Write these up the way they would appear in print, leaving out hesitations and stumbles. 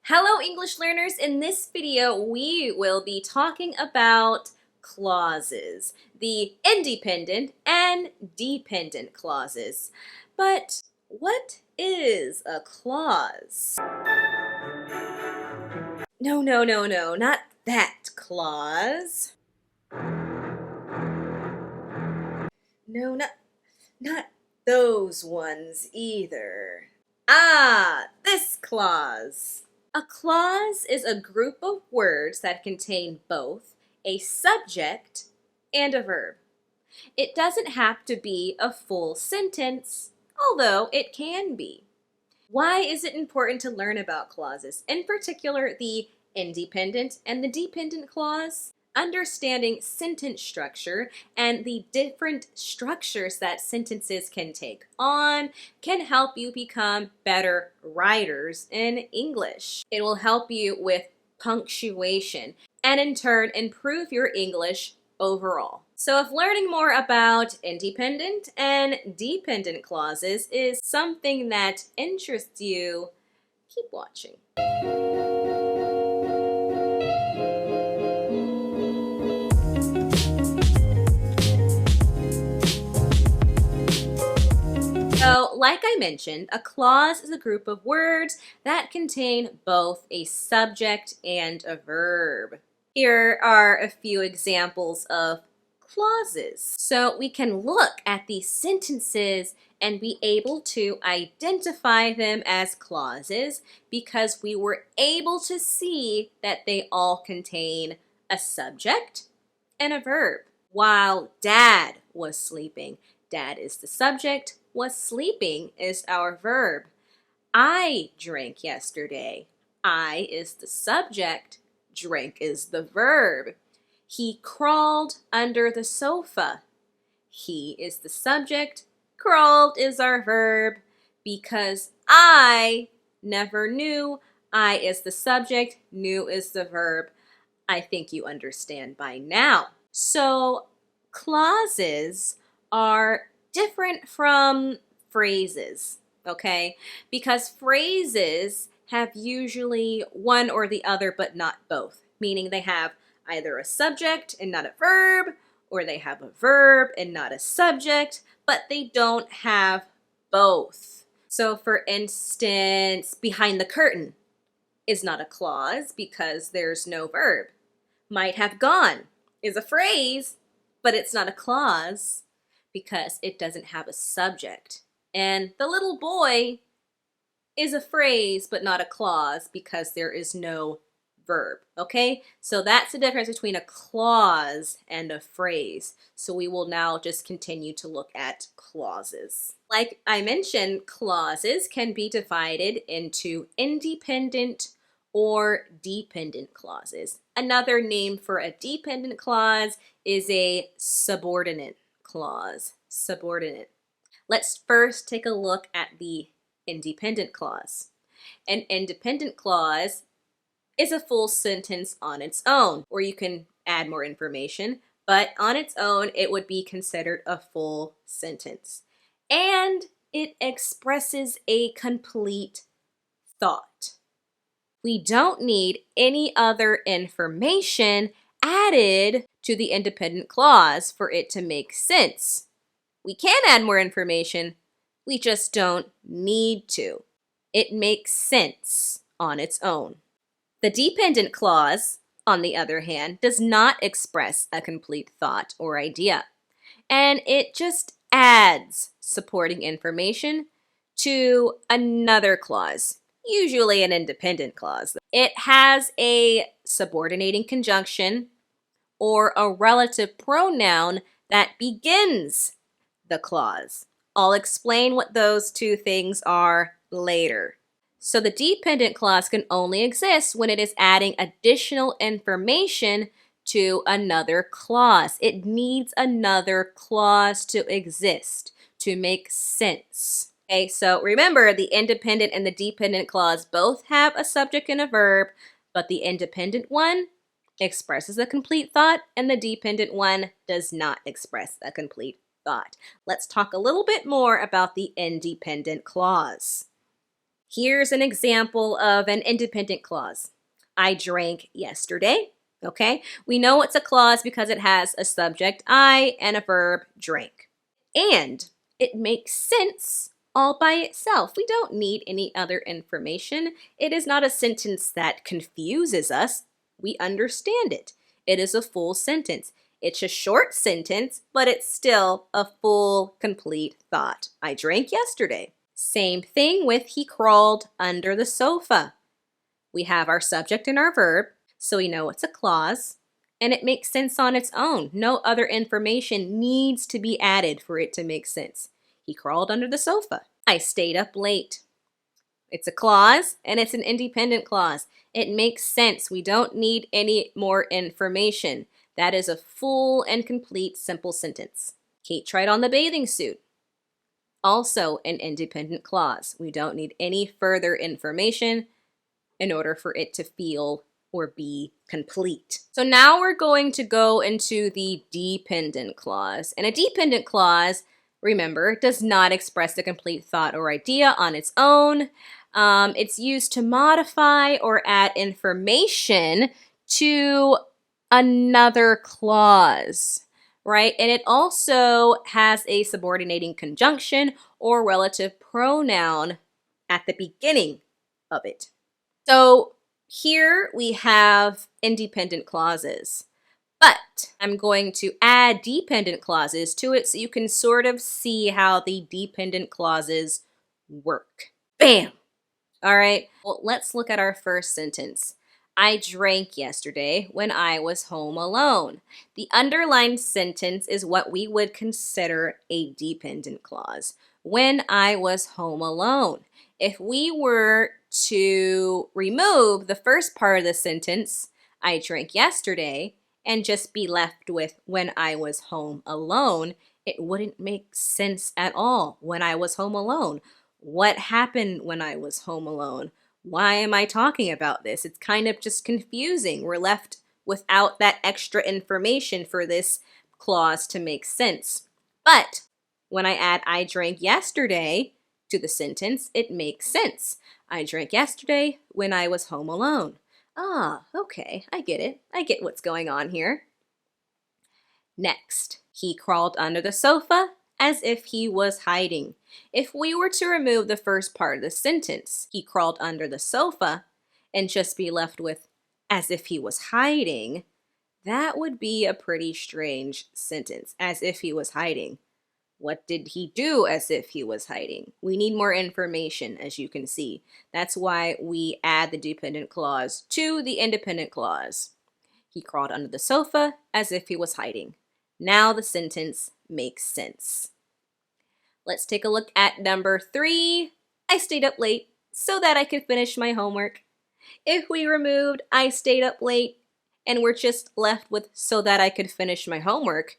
Hello English learners, in this video we will be talking about clauses, the independent and dependent clauses. But what is a clause? No, not that clause. No, not those ones either. Ah, this clause. A clause is a group of words that contain both a subject and a verb. It doesn't have to be a full sentence, although it can be. Why is it important to learn about clauses, in particular the independent and the dependent clause? Understanding sentence structure and the different structures that sentences can take on can help you become better writers in English. It will help you with punctuation and in turn improve your English overall. So if learning more about independent and dependent clauses is something that interests you, keep watching. So, like I mentioned, a clause is a group of words that contain both a subject and a verb. Here are a few examples of clauses. So we can look at these sentences and be able to identify them as clauses because we were able to see that they all contain a subject and a verb. While Dad was sleeping, Dad is the subject, was sleeping is our verb. I drank yesterday. I is the subject, drink is the verb. He crawled under the sofa. He is the subject, crawled is our verb. Because I never knew, I is the subject, knew is the verb. I think you understand by now. So clauses are different from phrases, okay? Because phrases have usually one or the other but not both, meaning they have either a subject and not a verb, or they have a verb and not a subject, but they don't have both. So for instance, behind the curtain is not a clause because there's no verb. Might have gone is a phrase, but it's not a clause because it doesn't have a subject. And the little boy is a phrase, but not a clause because there is no verb, okay? So that's the difference between a clause and a phrase. So we will now just continue to look at clauses. Like I mentioned, clauses can be divided into independent or dependent clauses. Another name for a dependent clause is a subordinate clause. Subordinate. Let's first take a look at the independent clause. An independent clause is a full sentence on its own, or you can add more information, but on its own, it would be considered a full sentence. And it expresses a complete thought. We don't need any other information added to the independent clause for it to make sense. We can add more information, we just don't need to. It makes sense on its own. The dependent clause, on the other hand, does not express a complete thought or idea, and it just adds supporting information to another clause, usually an independent clause. It has a subordinating conjunction or a relative pronoun that begins the clause. I'll explain what those two things are later. So the dependent clause can only exist when it is adding additional information to another clause. It needs another clause to exist to make sense. Okay, so remember the independent and the dependent clause both have a subject and a verb, but the independent one expresses a complete thought and the dependent one does not express a complete thought. Let's talk a little bit more about the independent clause. Here's an example of an independent clause. I drank yesterday. Okay, we know it's a clause because it has a subject, I, and a verb, drank. And it makes sense all by itself. We don't need any other information. It is not a sentence that confuses us. We understand it. It is a full sentence. It's a short sentence, but it's still a full, complete thought. I drank yesterday. Same thing with he crawled under the sofa. We have our subject and our verb, so we know it's a clause, and it makes sense on its own. No other information needs to be added for it to make sense. He crawled under the sofa. I stayed up late. It's a clause, and it's an independent clause. It makes sense. We don't need any more information. That is a full and complete simple sentence. Kate tried on the bathing suit. Also an independent clause. We don't need any further information in order for it to feel or be complete. So now we're going to go into the dependent clause. And a dependent clause, remember, does not express a complete thought or idea on its own. It's used to modify or add information to another clause, right? And it also has a subordinating conjunction or relative pronoun at the beginning of it. So here we have independent clauses, but I'm going to add dependent clauses to it so you can sort of see how the dependent clauses work. Bam! All right, well, let's look at our first sentence. I drank yesterday when I was home alone. The underlined sentence is what we would consider a dependent clause. When I was home alone. If we were to remove the first part of the sentence, I drank yesterday, and just be left with when I was home alone, it wouldn't make sense at all. When I was home alone. What happened when I was home alone? Why am I talking about this? It's kind of just confusing. We're left without that extra information for this clause to make sense. But when I add I drank yesterday to the sentence, it makes sense. I drank yesterday when I was home alone. Ah, okay, I get it. I get what's going on here. Next, he crawled under the sofa as if he was hiding. If we were to remove the first part of the sentence, he crawled under the sofa, and just be left with as if he was hiding, that would be a pretty strange sentence, as if he was hiding. What did he do as if he was hiding? We need more information, as you can see. That's why we add the dependent clause to the independent clause. He crawled under the sofa as if he was hiding. Now the sentence makes sense. Let's take a look at number 3. I stayed up late so that I could finish my homework. If we removed I stayed up late and we're just left with so that I could finish my homework,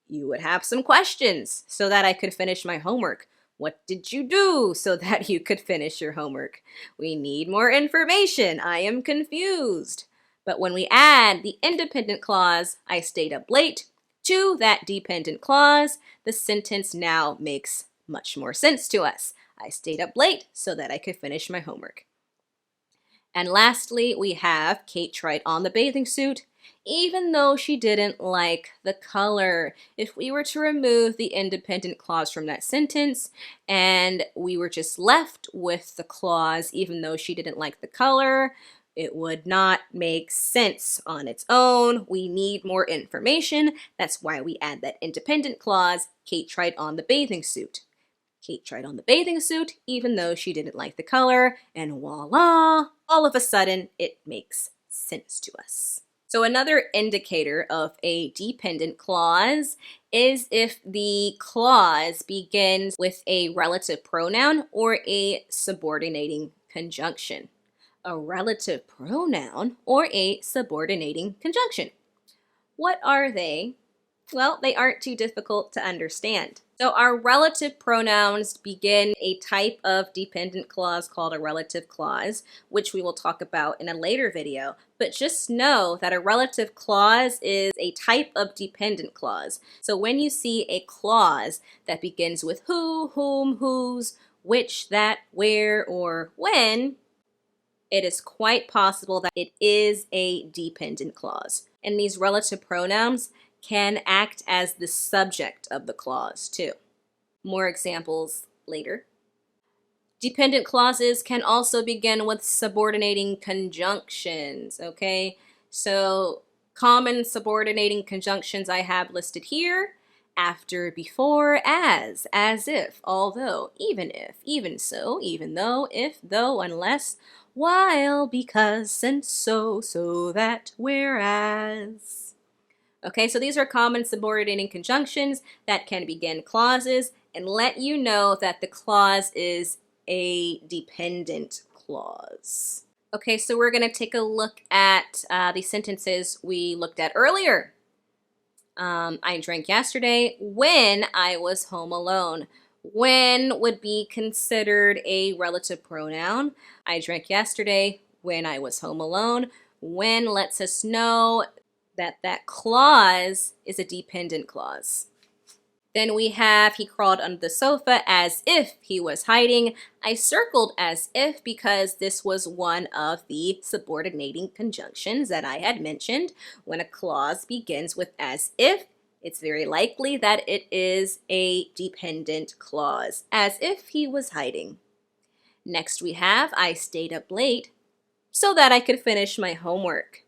you would have some questions. So that I could finish my homework. What did you do so that you could finish your homework? We need more information. I am confused. But when we add the independent clause, I stayed up late, to that dependent clause, the sentence now makes much more sense to us. I stayed up late so that I could finish my homework. And lastly, we have Kate tried on the bathing suit, even though she didn't like the color. If we were to remove the independent clause from that sentence and we were just left with the clause, even though she didn't like the color, it would not make sense on its own. We need more information. That's why we add that independent clause, Kate tried on the bathing suit. Kate tried on the bathing suit even though she didn't like the color, and voila, all of a sudden it makes sense to us. So another indicator of a dependent clause is if the clause begins with a relative pronoun or a subordinating conjunction. A relative pronoun or a subordinating conjunction. What are they? Well, they aren't too difficult to understand. So our relative pronouns begin a type of dependent clause called a relative clause, which we will talk about in a later video. But just know that a relative clause is a type of dependent clause. So when you see a clause that begins with who, whom, whose, which, that, where, or when, it is quite possible that it is a dependent clause. And these relative pronouns can act as the subject of the clause too. More examples later. Dependent clauses can also begin with subordinating conjunctions, okay? So common subordinating conjunctions I have listed here: after, before, as if, although, even if, even so, even though, if, though, unless, while, because, since, so that, whereas. Okay, so these are common subordinating conjunctions that can begin clauses and let you know that the clause is a dependent clause. Okay, so we're going to take a look at the sentences we looked at earlier. I drank yesterday when I was home alone. When would be considered a relative pronoun. I drank yesterday when I was home alone. When lets us know that clause is a dependent clause. Then we have, he crawled under the sofa as if he was hiding. I circled as if because this was one of the subordinating conjunctions that I had mentioned. When a clause begins with as if, it's very likely that it is a dependent clause, as if he was hiding. Next we have, I stayed up late so that I could finish my homework.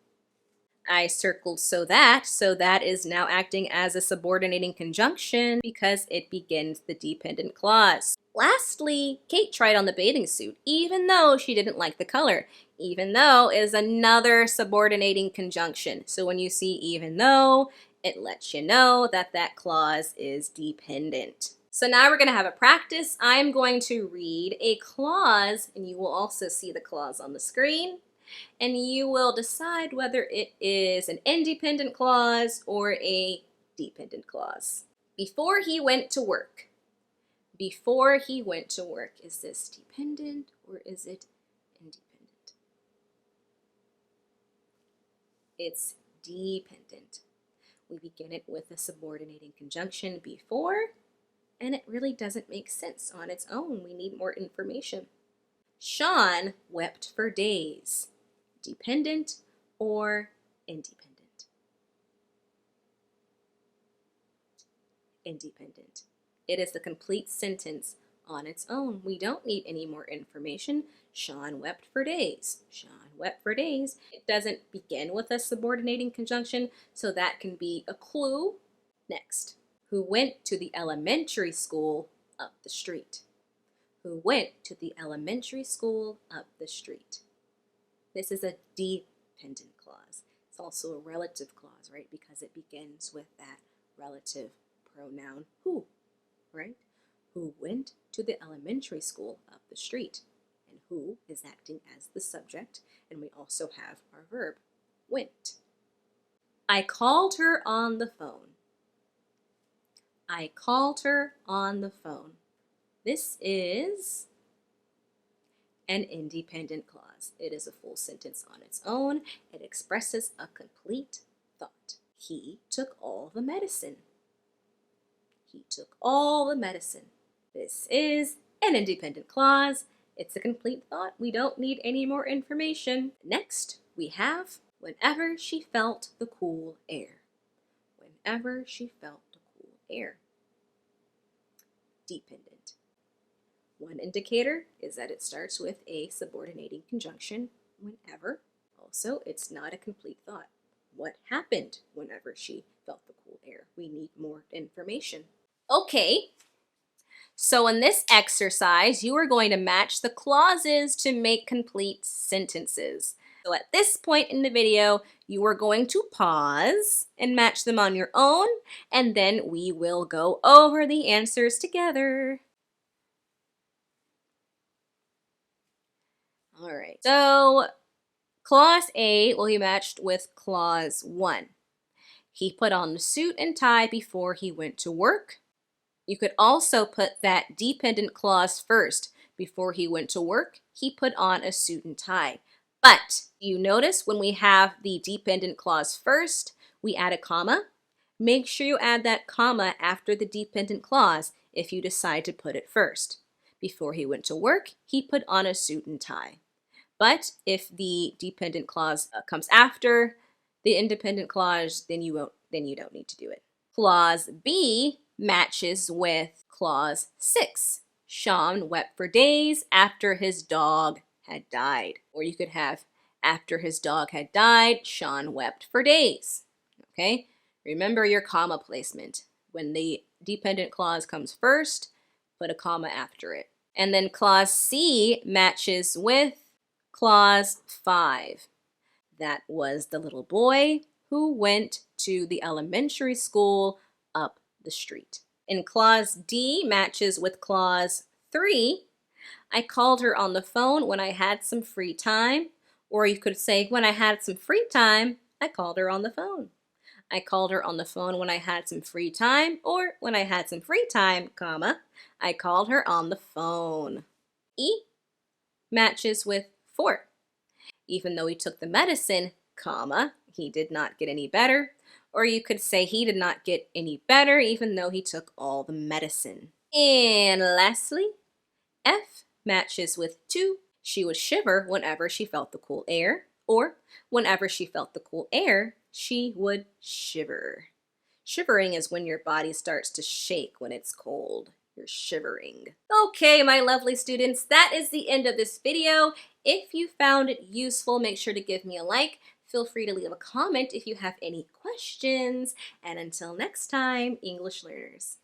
I circled so that is now acting as a subordinating conjunction because it begins the dependent clause. Lastly, Kate tried on the bathing suit even though she didn't like the color. Even though is another subordinating conjunction. So when you see even though, it lets you know that that clause is dependent. So now we're going to have a practice. I'm going to read a clause, and you will also see the clause on the screen. And you will decide whether it is an independent clause or a dependent clause. Before he went to work. Before he went to work. Is this dependent or is it independent? It's dependent. We begin it with a subordinating conjunction before, and it really doesn't make sense on its own. We need more information. Sean wept for days. Dependent or independent? Independent. It is the complete sentence on its own. We don't need any more information. Sean wept for days. Sean wept for days. It doesn't begin with a subordinating conjunction, so that can be a clue. Next, who went to the elementary school up the street? Who went to the elementary school up the street? This is a dependent clause. It's also a relative clause, right? Because it begins with that relative pronoun who, right? Who went to the elementary school up the street. And who is acting as the subject. And we also have our verb, went. I called her on the phone. I called her on the phone. This is an independent clause. It is a full sentence on its own. It expresses a complete thought. He took all the medicine. He took all the medicine. This is an independent clause. It's a complete thought. We don't need any more information. Next, we have whenever she felt the cool air. Whenever she felt the cool air. Dependent. One indicator is that it starts with a subordinating conjunction, whenever. Also, it's not a complete thought. What happened whenever she felt the cool air? We need more information. Okay, so in this exercise, you are going to match the clauses to make complete sentences. So at this point in the video, you are going to pause and match them on your own, and then we will go over the answers together. All right, so clause A will be matched with clause 1. He put on the suit and tie before he went to work. You could also put that dependent clause first. Before he went to work, he put on a suit and tie. But you notice when we have the dependent clause first, we add a comma. Make sure you add that comma after the dependent clause if you decide to put it first. Before he went to work, he put on a suit and tie. But if the dependent clause comes after the independent clause, then you don't need to do it. Clause B matches with clause 6. Sean wept for days after his dog had died. Or you could have after his dog had died, Sean wept for days. Okay? Remember your comma placement. When the dependent clause comes first, put a comma after it. And then clause C matches with clause 5. That was the little boy who went to the elementary school up the street. And clause D matches with clause 3. I called her on the phone when I had some free time. Or you could say, when I had some free time, I called her on the phone. I called her on the phone when I had some free time, or when I had some free time, comma, I called her on the phone. E matches with 4. Even though he took the medicine, comma, he did not get any better. Or you could say he did not get any better even though he took all the medicine. And lastly, F matches with 2. She would shiver whenever she felt the cool air, or whenever she felt the cool air, she would shiver. Shivering is when your body starts to shake when it's cold. You're shivering. Okay, my lovely students, that is the end of this video. If you found it useful, make sure to give me a like. Feel free to leave a comment if you have any questions. And until next time, English learners.